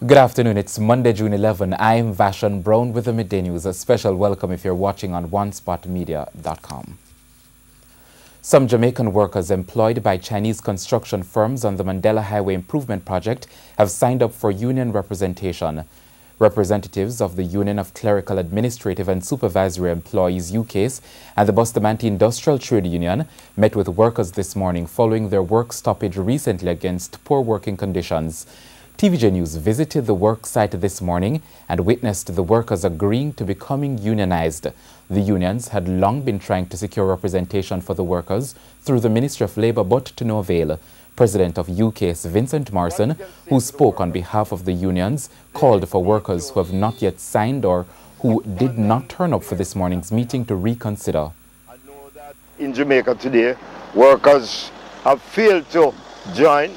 Good afternoon. It's Monday, June 11. I'm Vashon Brown with the Midday News. A special welcome if you're watching on onespotmedia.com. Some Jamaican workers employed by Chinese construction firms on the Mandela Highway Improvement Project have signed up for union representation. Representatives of the Union of Clerical, Administrative and Supervisory Employees UCASE and the Bustamante Industrial Trade Union met with workers this morning following their work stoppage recently against poor working conditions. TVJ News visited the work site this morning and witnessed the workers agreeing to becoming unionized. The unions had long been trying to secure representation for the workers through the Ministry of Labour, but to no avail. President of UCASE, Vincent Morrison, who spoke on behalf of the unions, called for workers who have not yet signed or who did not turn up for this morning's meeting to reconsider. I know that in Jamaica today, workers have failed to join,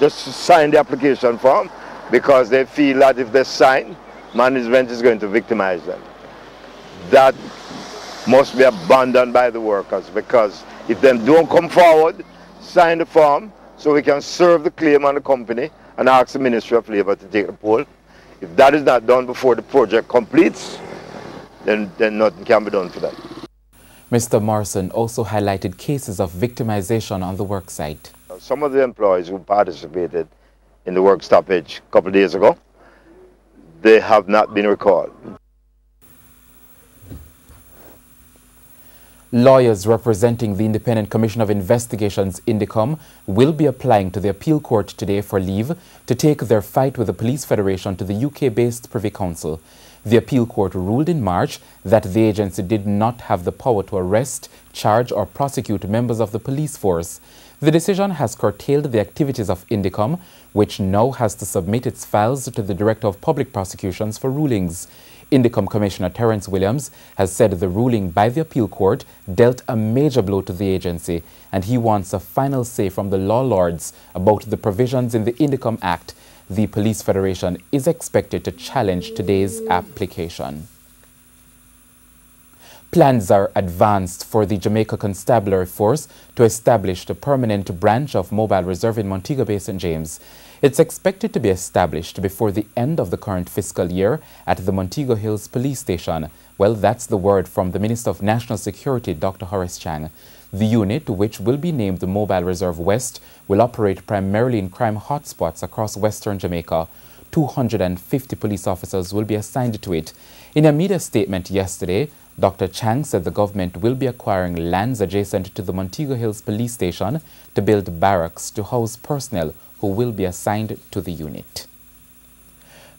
just to sign the application form, because they feel that if they sign, management is going to victimize them. That must be abandoned by the workers, because if they don't come forward, sign the form, so we can serve the claim on the company and ask the Ministry of Labour to take the poll. If that is not done before the project completes, then nothing can be done for that. Mr. Morrison also highlighted cases of victimization on the work site. Some of the employees who participated in the work stoppage a couple of days ago, they have not been recalled. Lawyers representing the Independent Commission of Investigations, INDECOM, will be applying to the appeal court today for leave to take their fight with the Police Federation to the UK-based Privy Council. The appeal court ruled in March that the agency did not have the power to arrest, charge or prosecute members of the police force. The decision has curtailed the activities of INDECOM, which now has to submit its files to the Director of Public Prosecutions for rulings. INDECOM Commissioner Terence Williams has said the ruling by the appeal court dealt a major blow to the agency, and he wants a final say from the law lords about the provisions in the INDECOM Act. The Police Federation is expected to challenge today's application. Plans are advanced for the Jamaica Constabulary Force to establish the permanent branch of Mobile Reserve in Montego Bay, St. James. It's expected to be established before the end of the current fiscal year at the Montego Hills Police Station. Well, that's the word from the Minister of National Security, Dr. Horace Chang. The unit, which will be named the Mobile Reserve West, will operate primarily in crime hotspots across western Jamaica. 250 police officers will be assigned to it. In a media statement yesterday, Dr. Chang said the government will be acquiring lands adjacent to the Montego Hills Police Station to build barracks to house personnel who will be assigned to the unit.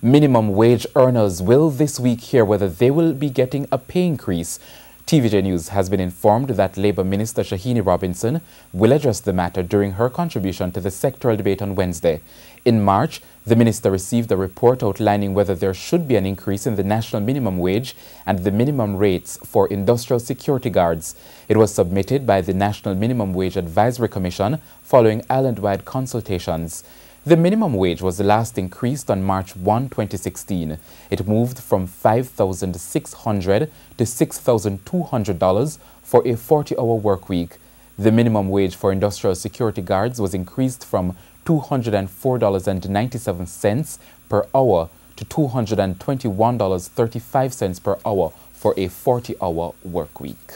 Minimum wage earners will this week hear whether they will be getting a pay increase. TVJ News has been informed that Labour Minister Shahini Robinson will address the matter during her contribution to the sectoral debate on Wednesday. In March, the minister received a report outlining whether there should be an increase in the national minimum wage and the minimum rates for industrial security guards. It was submitted by the National Minimum Wage Advisory Commission following island-wide consultations. The minimum wage was last increased on March 1, 2016. It moved from $5,600 to $6,200 for a 40-hour work week. The minimum wage for industrial security guards was increased from $204.97 per hour to $221.35 per hour for a 40-hour work week.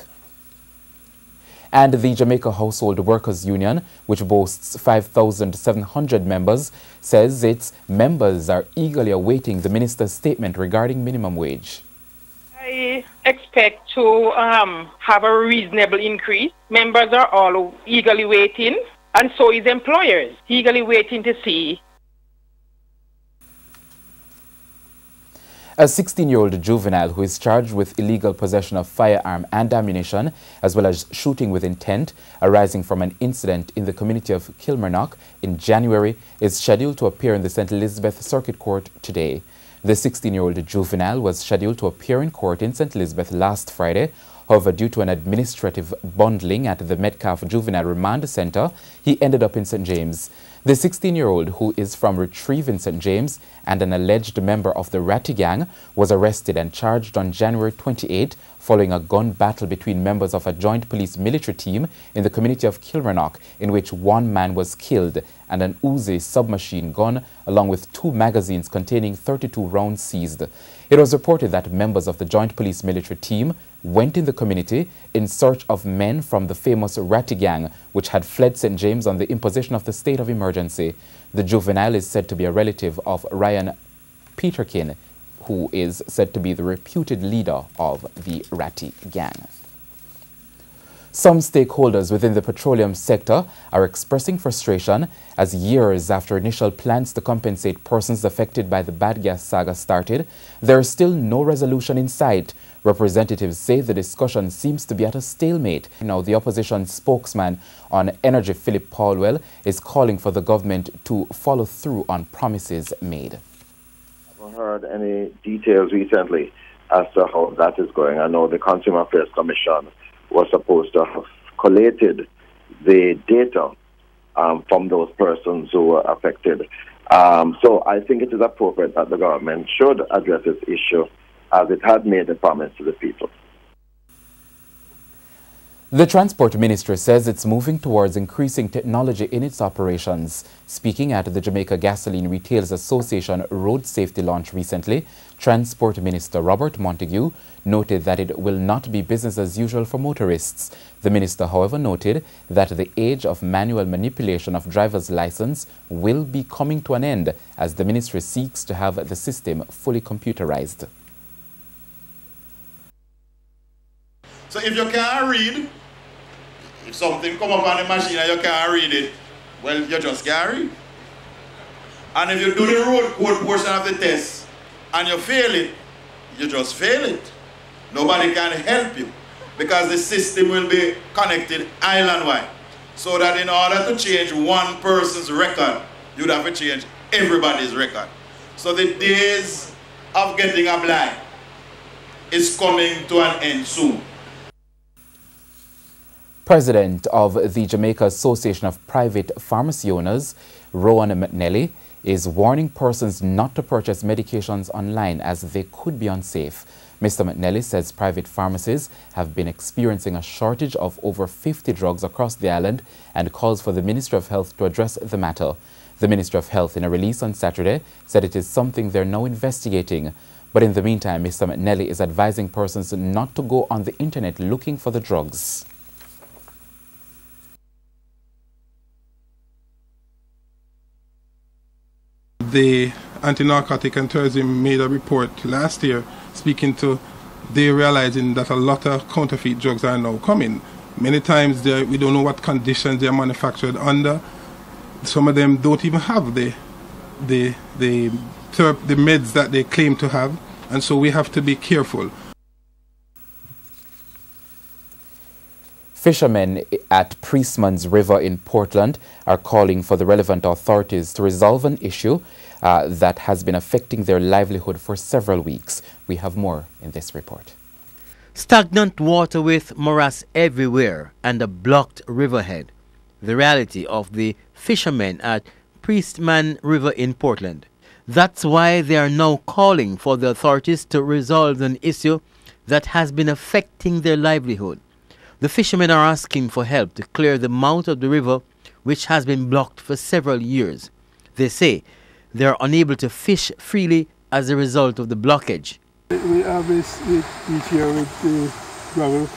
And the Jamaica Household Workers Union, which boasts 5,700 members, says its members are eagerly awaiting the minister's statement regarding minimum wage. I expect to have a reasonable increase. Members are all eagerly waiting, and so is employers, eagerly waiting to see. A 16-year-old juvenile who is charged with illegal possession of firearm and ammunition, as well as shooting with intent, arising from an incident in the community of Kilmarnock in January, is scheduled to appear in the St. Elizabeth Circuit Court today. The 16-year-old juvenile was scheduled to appear in court in St. Elizabeth last Friday. However, due to an administrative bundling at the Metcalfe Juvenile Remand Center, he ended up in St. James. The 16-year-old, who is from Retrieve in St. James and an alleged member of the Ratty Gang, was arrested and charged on January 28 following a gun battle between members of a joint police military team in the community of Kilmarnock, in which one man was killed and an Uzi submachine gun along with 2 magazines containing 32 rounds seized. It was reported that members of the joint police military team went in the community in search of men from the famous Ratty Gang, which had fled St. James on the imposition of the state of emergency. The juvenile is said to be a relative of Ryan Peterkin, who is said to be the reputed leader of the Ratty Gang. Some stakeholders within the petroleum sector are expressing frustration as years after initial plans to compensate persons affected by the bad gas saga started, there is still no resolution in sight. Representatives say the discussion seems to be at a stalemate. Now, the opposition spokesman on energy, Philip Paulwell, is calling for the government to follow through on promises made. I haven't heard any details recently as to how that is going. I know the Consumer Affairs Commission was supposed to have collated the data from those persons who were affected. So I think it is appropriate that the government should address this issue as it had made a promise to the people. The Transport Ministry says it's moving towards increasing technology in its operations. Speaking at the Jamaica Gasoline Retailers Association Road Safety launch recently, Transport Minister Robert Montague noted that it will not be business as usual for motorists. The minister, however, noted that the age of manual manipulation of driver's license will be coming to an end as the ministry seeks to have the system fully computerized. So if you can't read, if something come up on the machine and you can't read it, well, you just can't read. And if you do the road code portion of the test and you fail it, you just fail it. Nobody can help you because the system will be connected island-wide. So that in order to change one person's record, you'd have to change everybody's record. So the days of getting a blind is coming to an end soon. President of the Jamaica Association of Private Pharmacy Owners, Rowan McNally, is warning persons not to purchase medications online as they could be unsafe. Mr. McNally says private pharmacies have been experiencing a shortage of over 50 drugs across the island and calls for the Ministry of Health to address the matter. The Ministry of Health, in a release on Saturday, said it is something they're now investigating. But in the meantime, Mr. McNally is advising persons not to go on the internet looking for the drugs. The Anti-Narcotic and Tourism made a report last year speaking to they realizing that a lot of counterfeit drugs are now coming. Many times we don't know what conditions they are manufactured under. Some of them don't even have the meds that they claim to have, and so we have to be careful. Fishermen at Priestman's River in Portland are calling for the relevant authorities to resolve an issue that has been affecting their livelihood for several weeks. We have more in this report. Stagnant water with morass everywhere and a blocked riverhead. The reality of the fishermen at Priestman River in Portland. That's why they are now calling for the authorities to resolve an issue that has been affecting their livelihood. The fishermen are asking for help to clear the mouth of the river, which has been blocked for several years. They say they are unable to fish freely as a result of the blockage. We have this each year with the gravel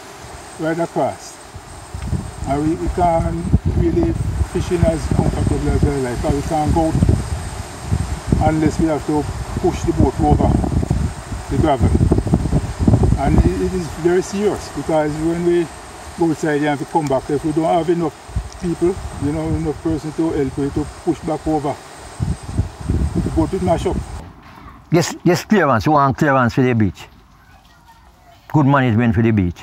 right across. And we can't really fish in as comfortable as we like, because we can't go unless we have to push the boat over the gravel. And it is very serious, because when we go outside and to come back, if we don't have enough people, enough person to help you to push back over, the boat will mash up. Yes, clearance. We want clearance for the beach. Good management for the beach.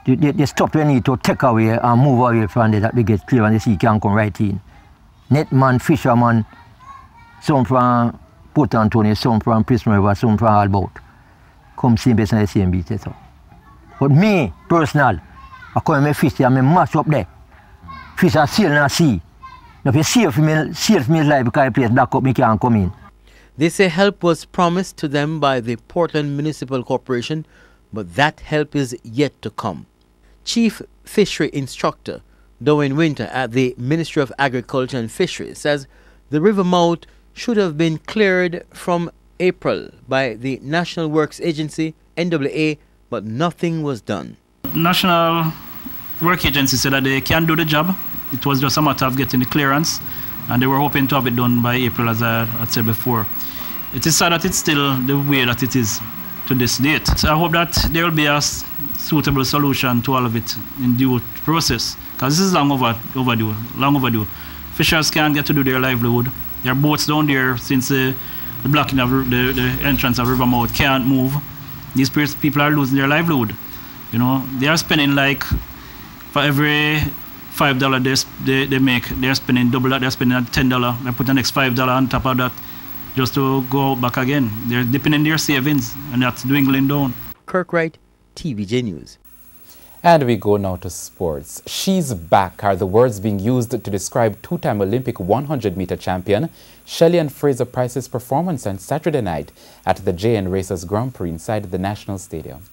The stuff we need to take away and move away from there that we get clearance, the sea can come right in. Netman, fisherman, some from Port Antonio, some from Priestman River, some from Albert. Come same place on the same beach. So. But me, personal, I come and fish there and I mash up there. Fish are still in the sea. If you save me life because I place back up, me can't come in. They say help was promised to them by the Portland Municipal Corporation, but that help is yet to come. Chief Fishery Instructor Dowen Winter at the Ministry of Agriculture and Fisheries says the river mouth should have been cleared from April by the National Works Agency, NWA, but nothing was done. National Work Agency said that they can do the job. It was just a matter of getting the clearance, and they were hoping to have it done by April, as I had said before. It is sad that it's still the way that it is to this date. So I hope that there will be a suitable solution to all of it in due process, because this is long overdue. Fishers can't get to do their livelihood. There are boats down there since the blocking of the entrance of river mouth can't move. These people are losing their livelihood. You know, they are spending like, for every $5 they make, they're spending double that. They're spending $10. They put the next $5 on top of that just to go back again. They're dipping in their savings, and that's dwindling down. Kirk Wright, TVJ News. And we go now to sports. She's back are the words being used to describe two-time Olympic 100-meter champion Shelly-Ann Fraser-Pryce's performance on Saturday night at the JN Racers Grand Prix inside the National Stadium.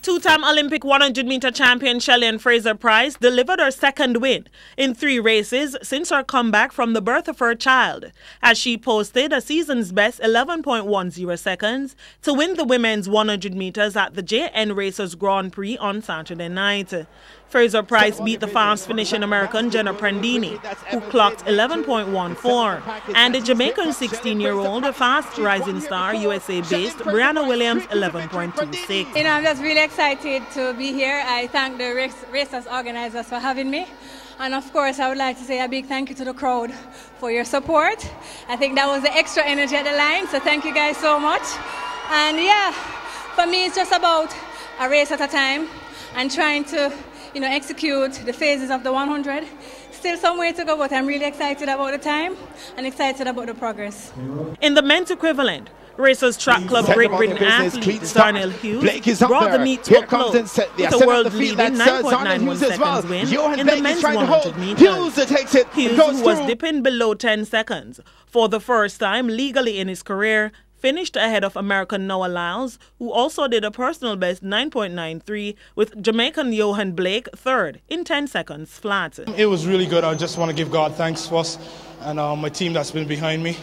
Two-time Olympic 100-meter champion Shelly-Ann Fraser-Pryce delivered her second win in 3 races since her comeback from the birth of her child, as she posted a season's best 11.10 seconds to win the women's 100 meters at the JN Racers Grand Prix on Saturday night. Fraser-Pryce beat the fast-finishing American Jenna Prandini, who clocked 11.14, and the Jamaican 16-year-old fast-rising star, USA-based Brianna Williams, 11.26. You know, I'm just really excited to be here. I thank the Racers organizers for having me. And of course, I would like to say a big thank you to the crowd for your support. I think that was the extra energy at the line, so thank you guys so much. And yeah, for me, it's just about a race at a time and trying to execute the phases of the 100. Still some way to go, but I'm really excited about the time and excited about the progress. In the men's equivalent, Racers Track Club Great Britain athlete Darnell Hughes brought the meet to a close with a world-leading 9.91 seconds win in the men's 100 meters. Hughes, who was dipping below 10 seconds for the first time legally in his career, finished ahead of American Noah Lyles, who also did a personal best 9.93, with Jamaican Johan Blake third in 10 seconds flat. It was really good. I just want to give God thanks first, and my team that's been behind me.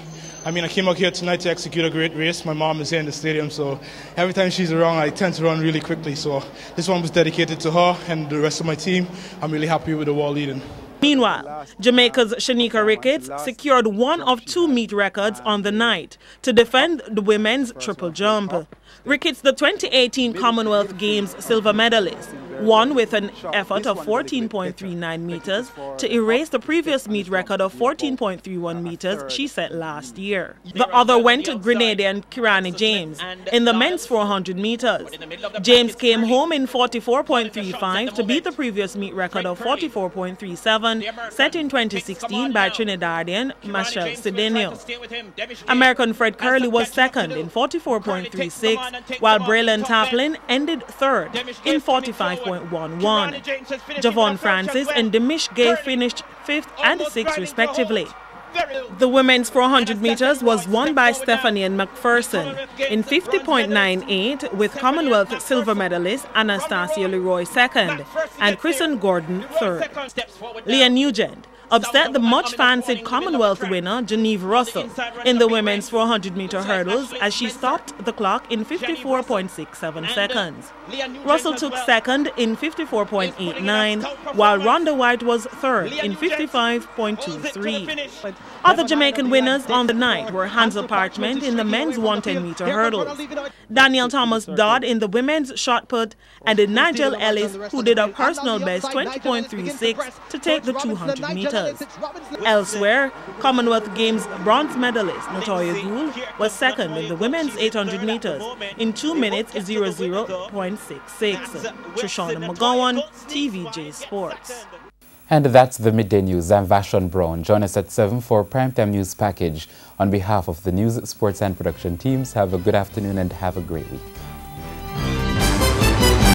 I mean, I came out here tonight to execute a great race. My mom is here in the stadium, so every time she's around, I tend to run really quickly. So this one was dedicated to her and the rest of my team. I'm really happy with the wall leading. Meanwhile, Jamaica's Shanika Ricketts secured one of 2 meet records on the night to defend the women's triple jump. Ricketts, the 2018 Commonwealth Games silver medalist, won with an effort of 14.39 meters to erase the previous meet record of 14.31 meters she set last year. The other went to Grenadian Kirani James in the men's 400 meters. James came home in 44.35 to beat the previous meet record of 44.37 set in 2016 by Trinidadian Machel Cedeno. American Fred Curley was second in 44.36, while Braylon Taplin ended third in 45.11. Javon Francis and Demish Gay finished 5th and 6th respectively. The women's 400 meters was won by Stephanie Ann McPherson in 50.98, with Commonwealth silver medalist Anastasia Leroy second and Kristen Gordon third. Leah Nugent upset the much-fancied Commonwealth winner Geneve Russell in the women's 400-meter hurdles as she stopped the clock in 54.67 seconds. Russell took second in 54.89, while Rhonda White was third in 55.23. Other Jamaican winners on the night were Hansel Parchment in the men's 110-meter hurdles, Daniel Thomas Dodd in the women's shot put, and Nigel Ellis, who did a personal best 20.36 to take the 200 meters. Elsewhere, Commonwealth Games bronze medalist Natoya Gould was second in the women's 800 meters in 2 minutes 00.66. Shoshana McGowan, TVJ Sports. And that's the Midday News. I'm Vashon Brown. Join us at 7 for Primetime News Package. On behalf of the news, sports and production teams, have a good afternoon and have a great week.